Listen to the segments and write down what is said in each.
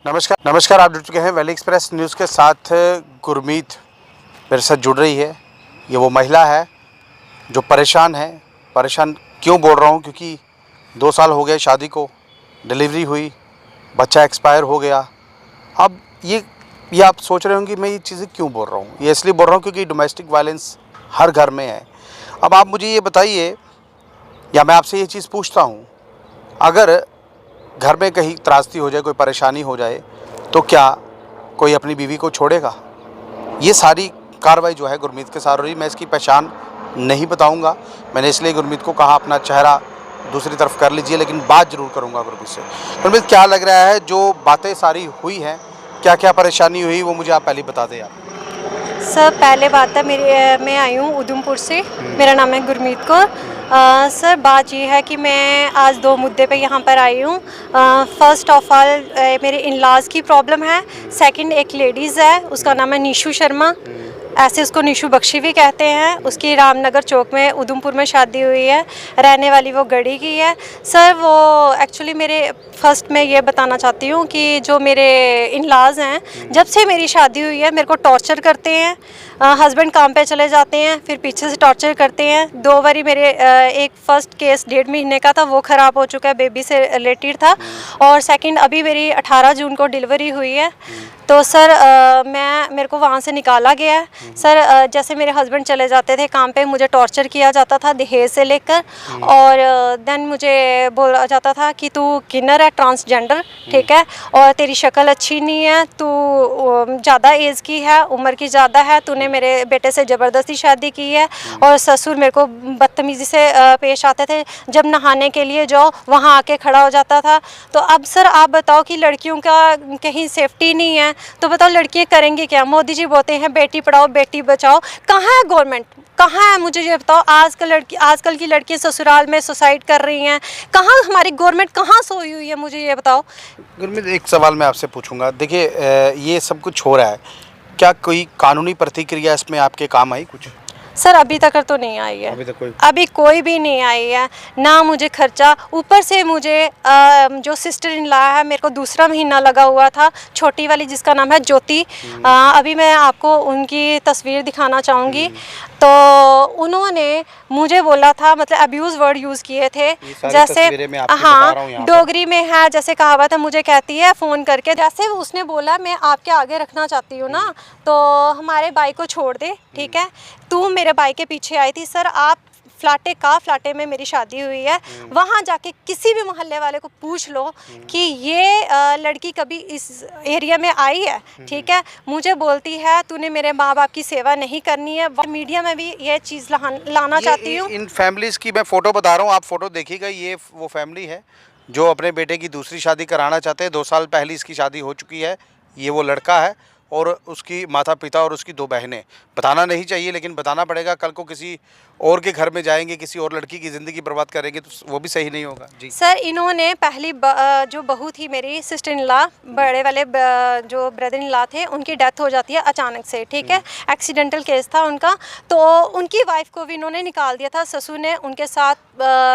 नमस्कार, आप जुड़ चुके हैं वैली एक्सप्रेस न्यूज़ के साथ। गुरमीत मेरे साथ जुड़ रही है। ये वो महिला है जो परेशान है। परेशान क्यों बोल रहा हूँ, क्योंकि 2 साल हो गए शादी को, डिलीवरी हुई, बच्चा एक्सपायर हो गया। अब ये आप सोच रहे होंगे मैं ये चीज़ें क्यों बोल रहा हूँ। ये इसलिए बोल रहा हूँ क्योंकि डोमेस्टिक वायलेंस हर घर में है। अब आप मुझे ये बताइए, या मैं आपसे ये चीज़ पूछता हूँ, अगर घर में कहीं त्रासदी हो जाए, कोई परेशानी हो जाए, तो क्या कोई अपनी बीवी को छोड़ेगा? ये सारी कार्रवाई जो है गुरमीत के साथ हो रही। मैं इसकी पहचान नहीं बताऊंगा। मैंने इसलिए गुरमीत को कहा अपना चेहरा दूसरी तरफ कर लीजिए, लेकिन बात ज़रूर करूंगा गुरमीत से। गुरमीत, क्या लग रहा है जो बातें सारी हुई हैं, क्या क्या परेशानी हुई, वो मुझे आप पहले बता दें। आप सर, पहले बात है मैं आई हूँ उधमपुर से। मेरा नाम है गुरमीत कौर। सर, बात ये है कि मैं आज 2 मुद्दे पे यहाँ पर आई हूँ। फ़र्स्ट ऑफ ऑल मेरे इन लॉज़ की प्रॉब्लम है। सेकंड, एक लेडीज़ है, उसका नाम है निशु शर्मा, ऐसे उसको निशु बख्शी भी कहते हैं। उसकी रामनगर चौक में उधमपुर में शादी हुई है। रहने वाली वो गढ़ी की है। सर, वो एक्चुअली मेरे फर्स्ट मैं ये बताना चाहती हूँ कि जो मेरे इन लॉज़ हैं, जब से मेरी शादी हुई है मेरे को टॉर्चर करते हैं। हस्बैंड काम पे चले जाते हैं, फिर पीछे से टॉर्चर करते हैं। 2 बारी मेरे एक फ़र्स्ट केस 1.5 महीने का था, वो ख़राब हो चुका है, बेबी से रिलेटेड था। और सेकंड, अभी मेरी 18 जून को डिलीवरी हुई है। तो सर, मेरे को वहाँ से निकाला गया है। सर, जैसे मेरे हस्बैंड चले जाते थे काम पे, मुझे टॉर्चर किया जाता था दहेज से लेकर। और देन मुझे बोला जाता था कि तू किन्नर है, ट्रांसजेंडर, ठीक है, और तेरी शक्ल अच्छी नहीं है, तू ज़्यादा एज की है, उम्र की ज़्यादा है, तूने मेरे बेटे से ज़बरदस्ती शादी की है। और ससुर मेरे को बदतमीज़ी से पेश आते थे। जब नहाने के लिए जाओ, वहाँ आके खड़ा हो जाता था। तो अब सर, आप बताओ कि लड़कियों का कहीं सेफ्टी नहीं है, तो बताओ लड़कियाँ करेंगी क्या? मोदी जी बोलते हैं बेटी पढ़ाओ बेटी बचाओ, कहाँ है गवर्नमेंट, कहाँ है? मुझे ये बताओ। आजकल की लड़कियाँ ससुराल में सुसाइड कर रही हैं, कहाँ हमारी गवर्नमेंट कहाँ सोई हुई है? मुझे ये बताओ। गुरमीत, एक सवाल मैं आपसे पूछूंगा। देखिए, ये सब कुछ हो रहा है, क्या कोई कानूनी प्रतिक्रिया इसमें आपके काम आई कुछ? सर, अभी तक तो नहीं आई है। अभी कोई भी नहीं आई है, ना मुझे खर्चा। ऊपर से मुझे जो सिस्टर इन लॉ है, मेरे को दूसरा महीना लगा हुआ था, छोटी वाली जिसका नाम है ज्योति। अभी मैं आपको उनकी तस्वीर दिखाना चाहूँगी। तो उन्होंने मुझे बोला था, मतलब अब्यूज़ वर्ड यूज़ किए थे, जैसे हाँ डोगरी में है, जैसे कहावत है, मुझे कहती है फ़ोन करके, जैसे उसने बोला मैं आपके आगे रखना चाहती हूँ ना, तो हमारे भाई को छोड़ दे, ठीक है, तू मेरे भाई के पीछे आई थी। सर, आप फ्लाटे में मेरी शादी हुई है, वहाँ जाके किसी भी मोहल्ले वाले को पूछ लो कि ये लड़की कभी इस एरिया में आई है, ठीक है। मुझे बोलती है तूने मेरे माँ बाप की सेवा नहीं करनी है। मीडिया में भी ये चीज़ लाना चाहती हूँ। इन फैमिलीज़ की मैं फ़ोटो बता रहा हूँ, आप फ़ोटो देखिएगा। ये वो फैमिली है जो अपने बेटे की दूसरी शादी कराना चाहते हैं। 2 साल पहले इसकी शादी हो चुकी है। ये वो लड़का है और उसकी माता पिता और उसकी 2 बहनें। बताना नहीं चाहिए, लेकिन बताना पड़ेगा। कल को किसी और के घर में जाएंगे, किसी और लड़की की ज़िंदगी बर्बाद करेंगे, तो वो भी सही नहीं होगा जी। सर, इन्होंने पहली जो बहू थी मेरी सिस्टर इन लॉ, बड़े वाले जो ब्रदर इन लॉ थे, उनकी डेथ हो जाती है अचानक से, ठीक है, एक्सीडेंटल केस था उनका। तो उनकी वाइफ को भी इन्होंने निकाल दिया था। ससुर ने उनके साथ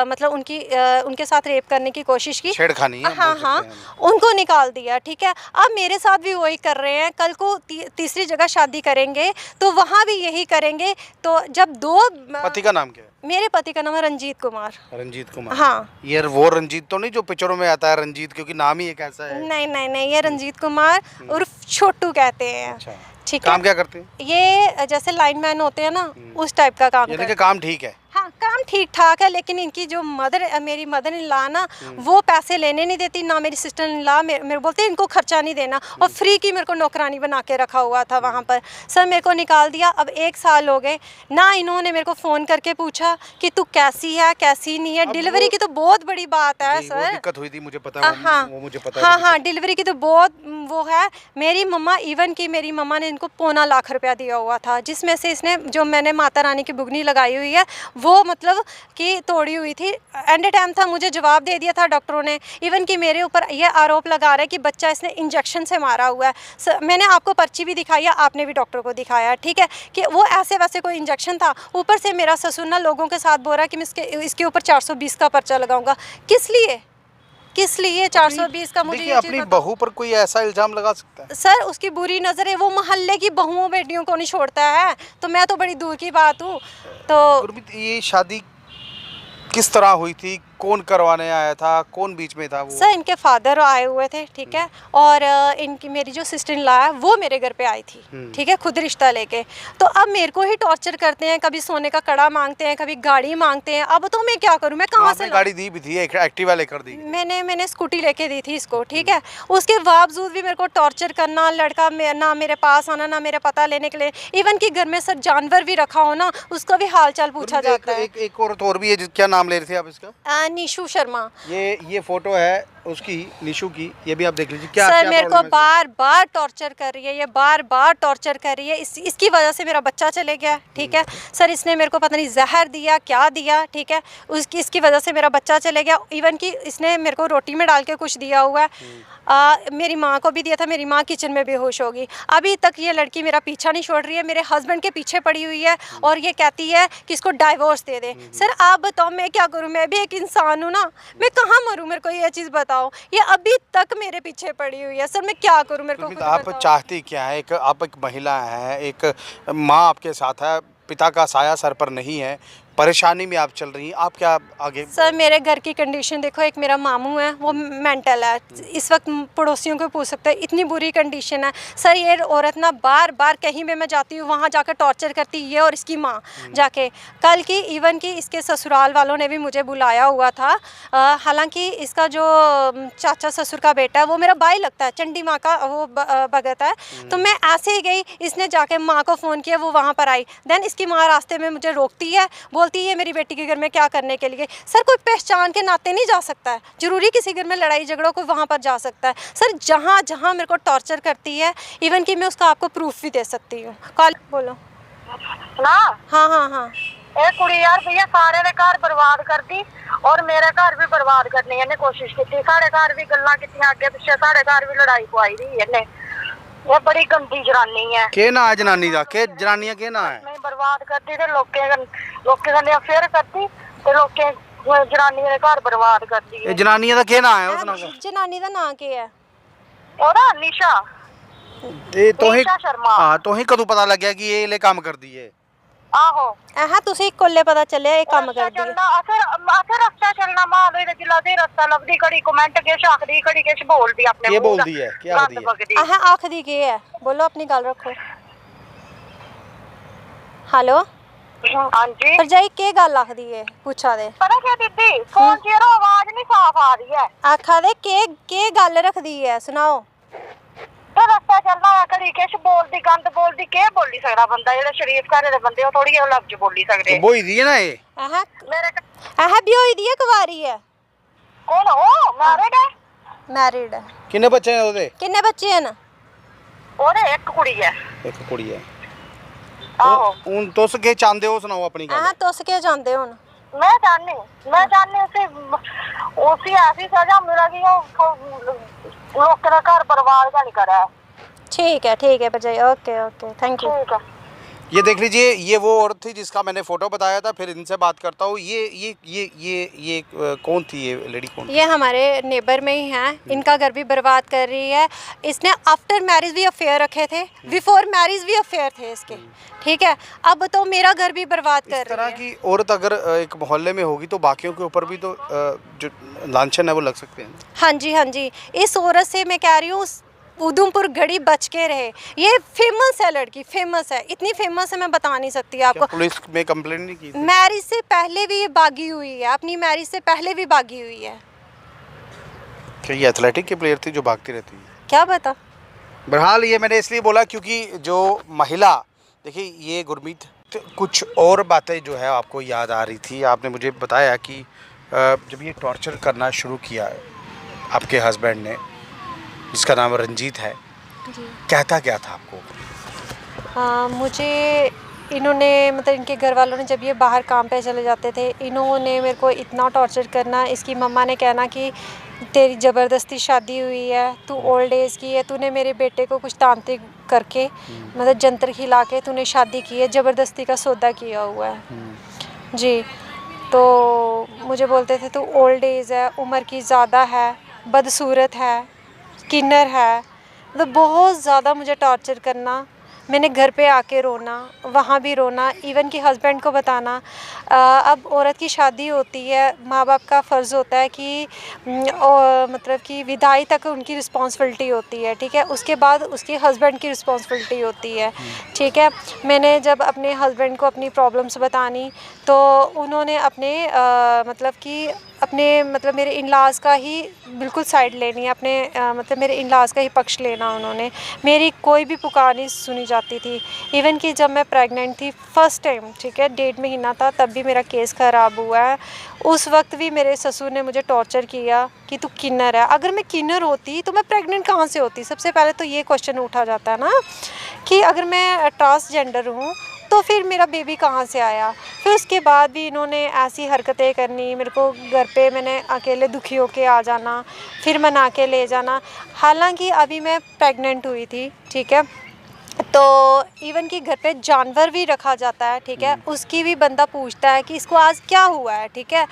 मतलब उनके साथ रेप करने की कोशिश की, छेड़खानी, हाँ, उनको निकाल दिया, ठीक है। अब मेरे साथ भी वही कर रहे हैं। कल को तीसरी जगह शादी करेंगे तो वहाँ भी यही करेंगे। तो जब 2 पति का नाम क्या है? मेरे पति का नाम है रंजीत कुमार। रंजीत कुमार, हाँ। ये वो रंजीत तो नहीं जो पिक्चरों में आता है रंजीत, क्योंकि नाम ही एक ऐसा है। नहीं, ये रंजीत कुमार उर्फ छोटू कहते हैं। अच्छा, ठीक है। काम क्या करते हैं? ये जैसे लाइनमैन होते हैं ना, उस टाइप का काम करते हैं। काम ठीक है? हाँ, काम ठीक ठाक है, लेकिन इनकी जो मेरी मदर इन लॉ ना, वो पैसे लेने नहीं देती, ना मेरी सिस्टर इन लॉ मेरे बोलते हैं इनको खर्चा नहीं देना, और फ्री की मेरे को नौकरानी बना के रखा हुआ था वहाँ पर। सर, मेरे को निकाल दिया। अब 1 साल हो गए ना, इन्होंने मेरे को फ़ोन करके पूछा कि तू कैसी है कैसी नहीं है। डिलीवरी की तो बहुत बड़ी बात है सर, दिक्कत हुई थी, मुझे पता है, वो मुझे पता है। हाँ, डिलीवरी की तो बहुत वो है। मेरी मम्मा, इवन कि मेरी मम्मा ने इनको 2.25 लाख रुपया दिया हुआ था, जिसमें से इसने जो मैंने माता रानी की बुगनी लगाई हुई है वो मतलब कि तोड़ी हुई थी। एंड टाइम था, मुझे जवाब दे दिया था डॉक्टरों ने। इवन कि मेरे ऊपर यह आरोप लगा रहा है कि बच्चा इसने इंजेक्शन से मारा हुआ है। मैंने आपको पर्ची भी दिखाई है, आपने भी डॉक्टर को दिखाया, ठीक है, कि वो ऐसे वैसे कोई इंजेक्शन था। ऊपर से मेरा ससुर ना लोगों के साथ बोल रहा है कि मैं इसके ऊपर 420 का पर्चा लगाऊंगा। किस लिए? किस लिए 420 का मुझे देखिए ये चीज़ अपनी बताओ। बहू पर कोई ऐसा इल्जाम लगा सकता है? सर उसकी बुरी नज़र है, वो मोहल्ले की बहुओं बेटियों को नहीं छोड़ता है, तो मैं तो बड़ी दूर की बात हूँ। तो गुरमीत, ये शादी किस तरह हुई थी? कौन करवाने आया था? कौन बीच में था वो? सर इनके फादर आए हुए थे, ठीक है, और इनकी मेरी जो सिस्टर इन लॉ है वो मेरे घर पे आई थी, ठीक है, खुद रिश्ता लेके। तो अब मेरे को ही टॉर्चर करते हैं, कभी सोने का कड़ा मांगते हैं, कभी गाड़ी मांगते हैं। अब तो मैं क्या करूं, मैं कहाँ से आपने गाड़ी दी भी थी, एक एक्टिवा लेकर दी। मैंने स्कूटी लेके दी थी इसको, ठीक है। उसके बावजूद भी मेरे को टॉर्चर करना, लड़का ना मेरे पास आना, ना मेरा पता लेने के लिए। इवन कि घर में सर जानवर भी रखा हो ना, उसका भी हाल चाल पूछा जाता है। एक औरत और भी है, क्या नाम ले रहे थे आप इसका? निशु शर्मा। ये फोटो है उसकी, निशु की, ये भी आप देख लीजिए। क्या सर क्या मेरे को प्रॉब्लम है? बार बार टॉर्चर कर रही है, ये बार बार टॉर्चर कर रही है। इसकी वजह से मेरा बच्चा चले गया, ठीक है। सर इसने मेरे को पता नहीं जहर दिया, क्या दिया, ठीक है, इसकी वजह से मेरा बच्चा चले गया। इवन कि इसने मेरे को रोटी में डाल के कुछ दिया हुआ है। मेरी माँ को भी दिया था, मेरी माँ किचन में बेहोश होगी। अभी तक ये लड़की मेरा पीछा नहीं छोड़ रही है, मेरे हस्बैंड के पीछे पड़ी हुई है और ये कहती है कि इसको डाइवोर्स दे दे। सर आप बताओ मैं क्या करूँ, मैं भी एक इंसान हूँ ना, मैं कहाँ मरूँ, मेरे को ये चीज़ बताओ। ये अभी तक मेरे पीछे पड़ी हुई है, सर मैं क्या करूँ, मेरे को खुद आप बताओ। चाहती क्या है? आप एक महिला हैं, एक माँ आपके साथ है, पिता का साया सर पर नहीं है, परेशानी में आप चल रही हैं, आप क्या आगे? सर मेरे घर की कंडीशन देखो, एक मेरा मामू है वो मेंटल है, इस वक्त पड़ोसियों को पूछ सकते हैं, इतनी बुरी कंडीशन है। सर ये औरत ना बार बार कहीं भी मैं जाती हूँ वहाँ जाकर टॉर्चर करती है, और इसकी माँ जाके कल की इवन कि इसके ससुराल वालों ने भी मुझे बुलाया हुआ था। हालांकि इसका जो चाचा ससुर का बेटा है वो मेरा भाई लगता है, चंडी माँ का वो भगत है। तो मैं ऐसे ही गई, इसने जाके माँ को फ़ोन किया, वो वहाँ पर आई। देन इसकी माँ रास्ते में मुझे रोकती है, बोलती है मेरी बेटी के घर में क्या करने के लिए। सर कोई पहचान के नाते नहीं जा सकता है, जरूरी किसी घर में लड़ाई झगड़ा को वहाँ पर जा सकता है। सर जहाँ जहाँ मेरे को टॉर्चर करती है, इवन कि मैं उसका आपको प्रूफ भी दे सकती हूँ। कॉल बोलो ना। हाँ हाँ हाँ। ਇਹ ਕੁੜੀ ਯਾਰ ਭਈਆ ਸਾਰੇ ਦੇ ਘਰ ਬਰਬਾਦ ਕਰਦੀ ਔਰ ਮੇਰੇ ਘਰ ਵੀ ਬਰਬਾਦ ਕਰਨੀ ਇਹਨੇ ਕੋਸ਼ਿਸ਼ ਕੀਤੀ। ਸਾਡੇ ਘਰ ਵੀ ਗੱਲਾਂ ਕੀਤੀਆਂ ਅੱਗੇ ਪਿੱਛੇ, ਸਾਡੇ ਘਰ ਵੀ ਲੜਾਈ ਪਵਾਈ ਦੀ ਇਹਨੇ। ਇਹ ਬੜੀ ਗੰਦੀ ਜਨਾਨੀ ਹੈ। के ना है जनानी दा? के जनानियां के ना है? ਨਹੀਂ ਬਰਬਾਦ ਕਰਦੀ ਤੇ ਲੋਕਾਂ ਨੇ ਅਫੇਅਰ ਕਰਦੀ ਤੇ ਲੋਕਾਂ ਜਨਾਨੀ ਦੇ ਘਰ ਬਰਬਾਦ ਕਰਦੀ ये ਹੈ। जनानियां दा के ना है? उस नाम जनानी का नाम क्या है? ਉਹਦਾ ਨਿਸ਼ਾ तो ही निशा शर्मा। हाँ, तो ही कदू पता लग गया कि ये ले काम कर दी है? ਆਹੋ हाँ तुसी कोले पता चले ये काम कर दी है। ਚੱਲਣਾ ਅਸਰ ਰਸਤਾ ਚੱਲਣਾ ਮਾਂ ਦੇ ਜਿਲਾ ਦੇ ਰਸਤਾ ਲੱਭਦੀ ਘੜੀ ਕਮੈਂਟ ਕੇ ਸ਼ਾਖਦੀ ਘੜੀ ਕੇ ਬੋਲਦੀ ਆਪਣੇ ਕੀ ਮੂੰਹ ਦਾ। ਬੋਲਦੀ ਹੈ? ਕੀ ਆਖਦੀ ਹੈ? ਬਗਦੀ। हाँ आखदी की है, बोलो अपनी गल रखो। हेलो ਹਾਂਜੀ भरजाई के गल आखदी है, पूछा दे। पता क्या दीदी फोन च यार आवाज नहीं साफ आ रही है। आखा दे के गल रखदी है, सुनाओ। तो रस्ता चलना है घड़ी किश बोलदी गंद बोलदी के बोली सकदा बंदा जेड़ा शरीफ घरे दे बंदे ओ थोड़ी लफ्ज बोली सकदे। वो ही दी है ना ये? मेरे भी होई दी है, कुवारी है? कौन हो? मैरिड है? मैरिड है। किन्ने बच्चे हैं ओदे? किन्ने बच्चे हैं? ओरे एक कुड़ी है। एक कुड़ी है। आहो उन तुस के चाहते हो, सुनाओ अपनी गल। तुस के जानदे हुन? मैं जाननी उसी ऐसी सजा मिलेगी लोग का घर बर्बाद का नहीं करा। ठीक है भरजाई, ओके थैंक यू। ठीक है। ये देख लीजिए, ये वो औरत थी जिसका मैंने फोटो बताया था। फिर इनसे बात करता हूँ। ये कौन थी? ये लेडी कौन? ये हमारे नेबर में ही हैं, इनका घर भी बर्बाद कर रही है। इसने आफ्टर मैरिज भी अफेयर रखे थे, बिफोर मैरिज भी अफेयर थे इसके, ठीक है। अब तो मेरा घर भी बर्बाद कर इस तरह रही है। की औरत अगर एक मोहल्ले में होगी तो बाकियों के ऊपर भी तो जो लांछन है वो लग सकते हैं। हाँ जी, इस औरत से मैं कह रही हूँ उधमपुर गढ़ी बच के रहे। ये फेमस है, लड़की फेमस है, इतनी फेमस है मैं बता नहीं सकती आपको। पुलिस में कंप्लेंट नहीं की? मैरिज से पहले भी ये भागी हुई है, अपनी मैरिज से पहले भी भागी हुई है। क्या ये एथलेटिक की प्लेयर थी जो भागती रहती है? क्या बता। बहरहाल ये मैंने इसलिए बोला क्योंकि जो महिला, देखिए ये गुरमीत, तो कुछ और बातें जो है आपको याद आ रही थी। आपने मुझे बताया कि जब ये टॉर्चर करना शुरू किया आपके हस्बैंड ने, जिसका नाम रंजीत है, कहता क्या था आपको? मुझे इन्होंने मतलब इनके घर वालों ने जब ये बाहर काम पे चले जाते थे, इन्होंने मेरे को इतना टॉर्चर करना। इसकी मम्मा ने कहना कि तेरी ज़बरदस्ती शादी हुई है, तू ओल्ड एज की है, तूने मेरे बेटे को कुछ तांत्रिक करके मतलब जंतर खिला के तूने शादी की है, ज़बरदस्ती का सौदा किया हुआ है जी। तो मुझे बोलते थे तो ओल्ड एज है, उम्र की ज़्यादा है, बदसूरत है, किन्नर है, मतलब बहुत ज़्यादा मुझे टॉर्चर करना। मैंने घर पे आके रोना, वहाँ भी रोना, इवन कि हस्बैंड को बताना। अब औरत की शादी होती है, माँ बाप का फ़र्ज़ होता है कि मतलब कि विदाई तक उनकी रिस्पॉन्सिबिलिटी होती है, ठीक है। उसके बाद उसके हस्बैंड की रिस्पॉन्सिबिलिटी होती है, ठीक है। मैंने जब अपने हस्बैंड को अपनी प्रॉब्लम्स बतानी तो उन्होंने अपने मतलब कि अपने मतलब मेरे इन-लॉज़ का ही बिल्कुल साइड लेनी है, अपने मतलब मेरे इन-लॉज़ का ही पक्ष लेना उन्होंने। मेरी कोई भी पुकार नहीं सुनी जाती थी। इवन कि जब मैं प्रेग्नेंट थी फ़र्स्ट टाइम, ठीक है, 1.5 महीना था, तब भी मेरा केस ख़राब हुआ है। उस वक्त भी मेरे ससुर ने मुझे टॉर्चर किया कि तू किन्नर है। अगर मैं किन्नर होती तो मैं प्रेग्नेंट कहाँ से होती? सबसे पहले तो ये क्वेश्चन उठा जाता है ना कि अगर मैं ट्रांसजेंडर हूँ तो फिर मेरा बेबी कहाँ से आया। फिर उसके बाद भी इन्होंने ऐसी हरकतें करनी, मेरे को घर पे मैंने अकेले दुखी होके आ जाना, फिर मना के ले जाना। हालांकि अभी मैं प्रेग्नेंट हुई थी, ठीक है, तो इवन कि घर पे जानवर भी रखा जाता है, ठीक है, उसकी भी बंदा पूछता है कि इसको आज क्या हुआ है, ठीक है।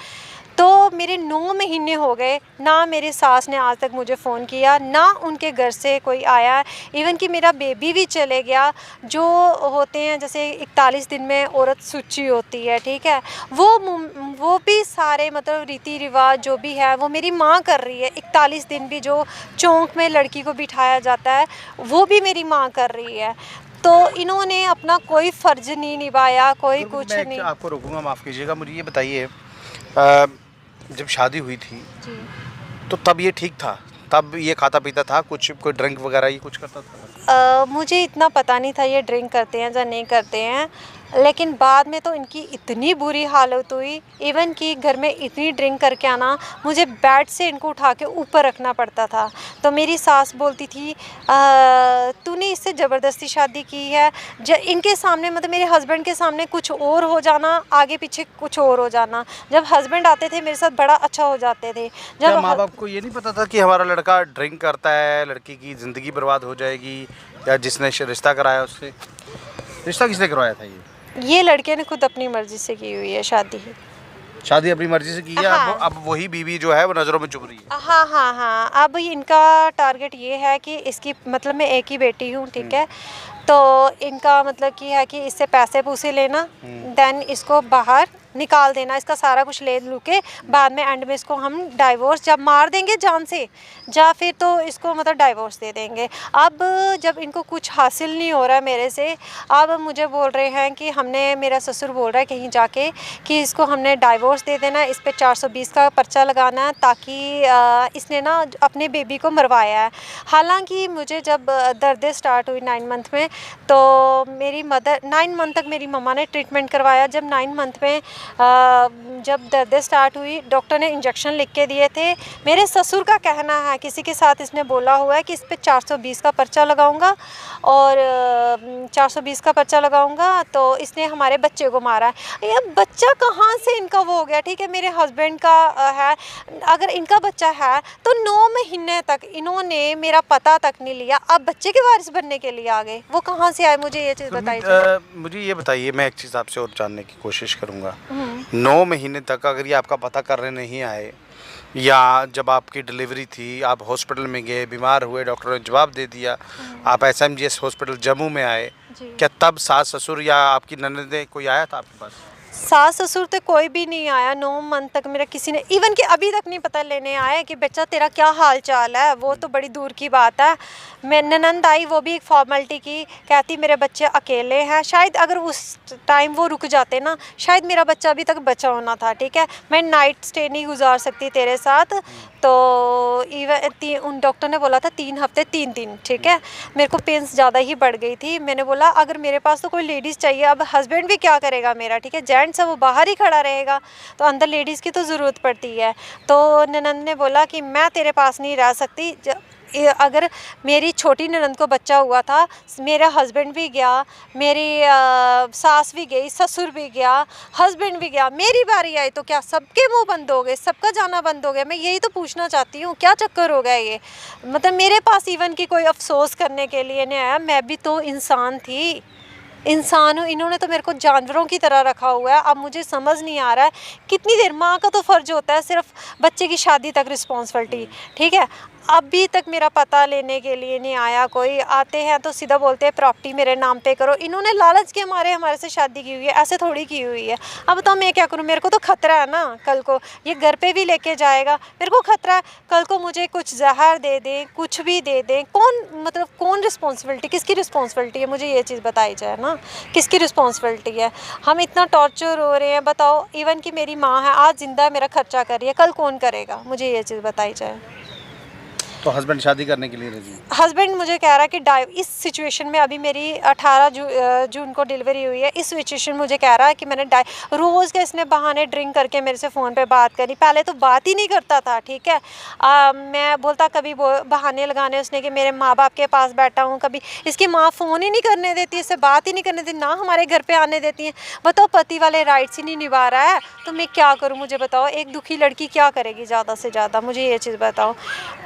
तो मेरे 9 महीने हो गए, ना मेरी सास ने आज तक मुझे फ़ोन किया, ना उनके घर से कोई आया। इवन कि मेरा बेबी भी चले गया। जो होते हैं जैसे 41 दिन में औरत सुच्ची होती है, ठीक है, वो भी सारे मतलब रीति रिवाज जो भी है वो मेरी माँ कर रही है। 41 दिन भी जो चौक में लड़की को बिठाया जाता है वो भी मेरी माँ कर रही है। तो इन्होंने अपना कोई फ़र्ज़ नहीं निभाया, कोई कुछ मैं नहीं। आपको रोकूंगा, माफ़ कीजिएगा। मुझे ये बताइए, जब शादी हुई थी जी। तो तब ये ठीक था? तब ये खाता पीता था? कुछ कोई ड्रिंक वगैरह ये कुछ करता था? मुझे इतना पता नहीं था ये ड्रिंक करते हैं या नहीं करते हैं, लेकिन बाद में तो इनकी इतनी बुरी हालत हुई, इवन कि घर में इतनी ड्रिंक करके आना, मुझे बेड से इनको उठा के ऊपर रखना पड़ता था। तो मेरी सास बोलती थी तूने इससे ज़बरदस्ती शादी की है। इनके सामने मतलब मेरे हस्बैंड के सामने कुछ और हो जाना, आगे पीछे कुछ और हो जाना। जब हस्बैंड आते थे मेरे साथ बड़ा अच्छा हो जाते थे। क्या जब माँ बाप को ये नहीं पता था कि हमारा लड़का ड्रिंक करता है, लड़की की ज़िंदगी बर्बाद हो जाएगी? या जिसने रिश्ता कराया उससे, रिश्ता किसने करवाया था? ये लड़के ने खुद अपनी मर्ज़ी से की हुई है शादी। शादी अपनी मर्जी से की है। हाँ। अब वही बीवी जो है वो नज़रों में चुभ रही है। हाँ हाँ हाँ, अब इनका टारगेट ये है कि इसकी मतलब मैं एक ही बेटी हूँ, ठीक है, तो इनका मतलब कि है कि इससे पैसे पूसे लेना, देन इसको बाहर निकाल देना, इसका सारा कुछ ले लू के बाद में एंड में इसको हम डाइवोर्स जब मार देंगे जान से, या फिर तो इसको मतलब डाइवोर्स दे देंगे। अब जब इनको कुछ हासिल नहीं हो रहा है मेरे से, अब मुझे बोल रहे हैं कि हमने, मेरा ससुर बोल रहा है कहीं जाके कि इसको हमने डाइवोर्स दे देना, इस पे 420 का पर्चा लगाना है, ताकि इसने ना अपने बेबी को मरवाया है। हालांकि मुझे जब दर्द स्टार्ट हुई 9 मंथ में, तो मेरी मदर 9 मंथ तक मेरी मम्मा ने ट्रीटमेंट करवाया। जब 9 मंथ में जब दर्द स्टार्ट हुई, डॉक्टर ने इंजेक्शन लिख के दिए थे। मेरे ससुर का कहना है किसी के साथ इसने बोला हुआ है कि इस पे 420 का पर्चा लगाऊंगा, और 420 का पर्चा लगाऊंगा तो इसने हमारे बच्चे को मारा है। ये बच्चा कहाँ से इनका वो हो गया, ठीक है, मेरे हस्बैंड का है। अगर इनका बच्चा है तो 9 महीने तक इन्होंने मेरा पता तक नहीं लिया, अब बच्चे के वारिस बनने के लिए आ गए। वो कहाँ से आए, मुझे ये चीज़ बताइए। मुझे ये बताइए, मैं एक चीज़ आपसे और जानने की कोशिश करूँगा। 9 महीने तक अगर ये आपका पता करने नहीं आए, या जब आपकी डिलीवरी थी आप हॉस्पिटल में गए, बीमार हुए, डॉक्टर ने जवाब दे दिया, आप SMGS हॉस्पिटल जम्मू में आए, क्या तब सास ससुर या आपकी ननद कोई आया था आपके पास? सास ससुर तो कोई भी नहीं आया 9 मंथ तक। मेरा किसी ने इवन कि अभी तक नहीं पता लेने आया कि बच्चा तेरा क्या हाल चाल है, वो तो बड़ी दूर की बात है। मैं ननंद आई, वो भी एक फॉर्मेलिटी की, कहती मेरे बच्चे अकेले हैं। शायद अगर उस टाइम वो रुक जाते ना, शायद मेरा बच्चा अभी तक बचा होना था, ठीक है। मैं नाइट स्टे नहीं गुजार सकती तेरे साथ। तो इवन उन डॉक्टर ने बोला था 3 हफ्ते 3 दिन, ठीक है। मेरे को पेंस ज़्यादा ही बढ़ गई थी। मैंने बोला अगर मेरे पास तो कोई लेडीज़ चाहिए, अब हस्बैंड भी क्या करेगा मेरा, ठीक है, जेंट्स है वो बाहर ही खड़ा रहेगा, तो अंदर लेडीज़ की तो ज़रूरत पड़ती है। तो ननंद ने बोला कि मैं तेरे पास नहीं रह सकती। अगर मेरी छोटी ननंद को बच्चा हुआ था, मेरा हस्बैंड भी गया, मेरी सास भी गई, ससुर भी गया, हस्बैंड भी गया, मेरी बारी आई तो क्या सबके मुंह बंद हो गए, सबका जाना बंद हो गया? मैं यही तो पूछना चाहती हूँ, क्या चक्कर हो गया ये? मतलब मेरे पास इवन की कोई अफसोस करने के लिए नहीं आया। मैं भी तो इंसान थी, इंसान हूँ, इन्होंने तो मेरे को जानवरों की तरह रखा हुआ है। अब मुझे समझ नहीं आ रहा है कितनी देर, माँ का तो फ़र्ज़ होता है सिर्फ बच्चे की शादी तक रिस्पॉन्सिबिलिटी, ठीक है। अभी तक मेरा पता लेने के लिए नहीं आया कोई। आते हैं तो सीधा बोलते हैं प्रॉपर्टी मेरे नाम पे करो। इन्होंने लालच के हमारे से शादी की हुई है, ऐसे थोड़ी की हुई है। अब बताओ मैं क्या करूँ, मेरे को तो खतरा है ना, कल को ये घर पे भी लेके जाएगा, मेरे को खतरा है कल को मुझे कुछ जहर दे दें, कुछ भी दे दें। कौन रिस्पॉन्सिबिलिटी, किसकी रिस्पॉन्सिबिलिटी है, मुझे ये चीज़ बताई जाए ना, किसकी रिस्पॉन्सिबिलिटी है। हम इतना टॉर्चर हो रहे हैं, बताओ। इवन कि मेरी माँ है, आज जिंदा है, मेरा खर्चा कर रही है, कल कौन करेगा, मुझे ये चीज़ बताई जाए। तो हस्बैंड शादी करने के लिए राजी हैं? हस्बैंड मुझे कह रहा है कि इस सिचुएशन में, अभी मेरी 18 जून को डिलीवरी हुई है, इस सिचुएशन मुझे कह रहा है कि मैंने रोज़ के इसने बहाने ड्रिंक करके मेरे से फ़ोन पे बात करी। पहले तो बात ही नहीं करता था, ठीक है। मैं बोलता कभी बहाने लगाने उसने कि मेरे माँ बाप के पास बैठा हूँ, कभी इसकी माँ फ़ोन ही नहीं करने देती, इससे बात ही नहीं करने देती, ना हमारे घर पर आने देती हैं। बताओ पति वाले राइट्स ही नहीं निभा रहा है तो मैं क्या करूँ, मुझे बताओ। एक दुखी लड़की क्या करेगी ज़्यादा से ज़्यादा, मुझे ये चीज़ बताओ।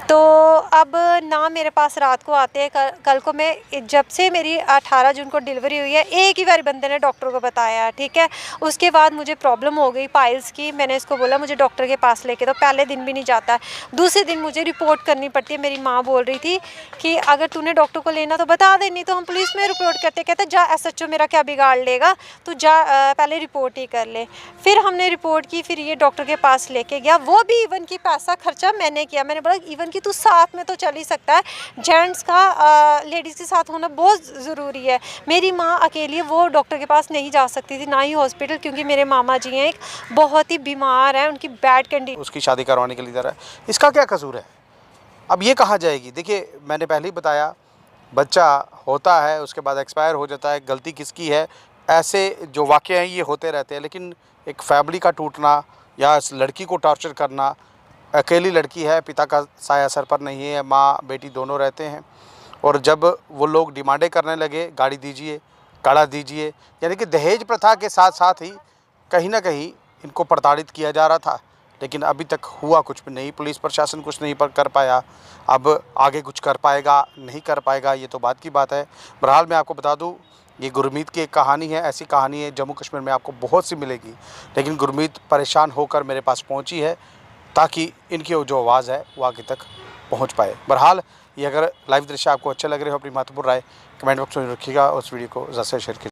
तो अब ना मेरे पास रात को आते हैं। कल को मैं, जब से मेरी 18 जून को डिलीवरी हुई है, एक ही बार बंदे ने डॉक्टर को बताया, ठीक है। उसके बाद मुझे प्रॉब्लम हो गई पाइल्स की। मैंने इसको बोला मुझे डॉक्टर के पास लेके, तो पहले दिन भी नहीं जाता है, दूसरे दिन मुझे रिपोर्ट करनी पड़ती है। मेरी माँ बोल रही थी कि अगर तूने डॉक्टर को लेना तो बता दे, नहीं तो हम पुलिस में रिपोर्ट करते। कहते जा SHO मेरा क्या बिगाड़ लेगा, तू जा पहले रिपोर्ट ही कर ले। फिर हमने रिपोर्ट की, फिर ये डॉक्टर के पास लेके गया, वो भी इवन की पैसा खर्चा मैंने किया। मैंने बोला इवन कि तू साथ में तो चल ही सकता है, जेंट्स का लेडीज़ के साथ होना बहुत ज़रूरी है। मेरी माँ अकेली, वो डॉक्टर के पास नहीं जा सकती थी, ना ही हॉस्पिटल, क्योंकि मेरे मामा जी हैं एक बहुत ही बीमार हैं, उनकी बैड कंडीशन। उसकी शादी करवाने के लिए इधर है, इसका क्या कसूर है? अब ये कहाँ जाएगी? देखिए मैंने पहले ही बताया, बच्चा होता है उसके बाद एक्सपायर हो जाता है, गलती किसकी है? ऐसे जो वाक़ये हैं ये होते रहते हैं। लेकिन एक फैमिली का टूटना या इस लड़की को टॉर्चर करना, अकेली लड़की है, पिता का साया सर पर नहीं है, माँ बेटी दोनों रहते हैं, और जब वो लोग डिमांडें करने लगे गाड़ी दीजिए, कड़ा दीजिए, यानी कि दहेज प्रथा के साथ साथ ही कहीं ना कहीं इनको प्रताड़ित किया जा रहा था। लेकिन अभी तक हुआ कुछ भी नहीं, पुलिस प्रशासन कुछ नहीं कर पाया। अब आगे कुछ कर पाएगा नहीं कर पाएगा ये तो बात की बात है। बहरहाल मैं आपको बता दूँ, ये गुरमीत की एक कहानी है। ऐसी कहानी है जम्मू कश्मीर में आपको बहुत सी मिलेगी, लेकिन गुरमीत परेशान होकर मेरे पास पहुंची है ताकि इनकी जो आवाज़ है वो आगे तक पहुंच पाए। बहरहाल ये अगर लाइव दृश्य आपको अच्छे लग रहे हो, अपनी महत्वपूर्ण राय कमेंट बॉक्स में रखिएगा और उस वीडियो को ज़्यादा से शेयर कीजिए।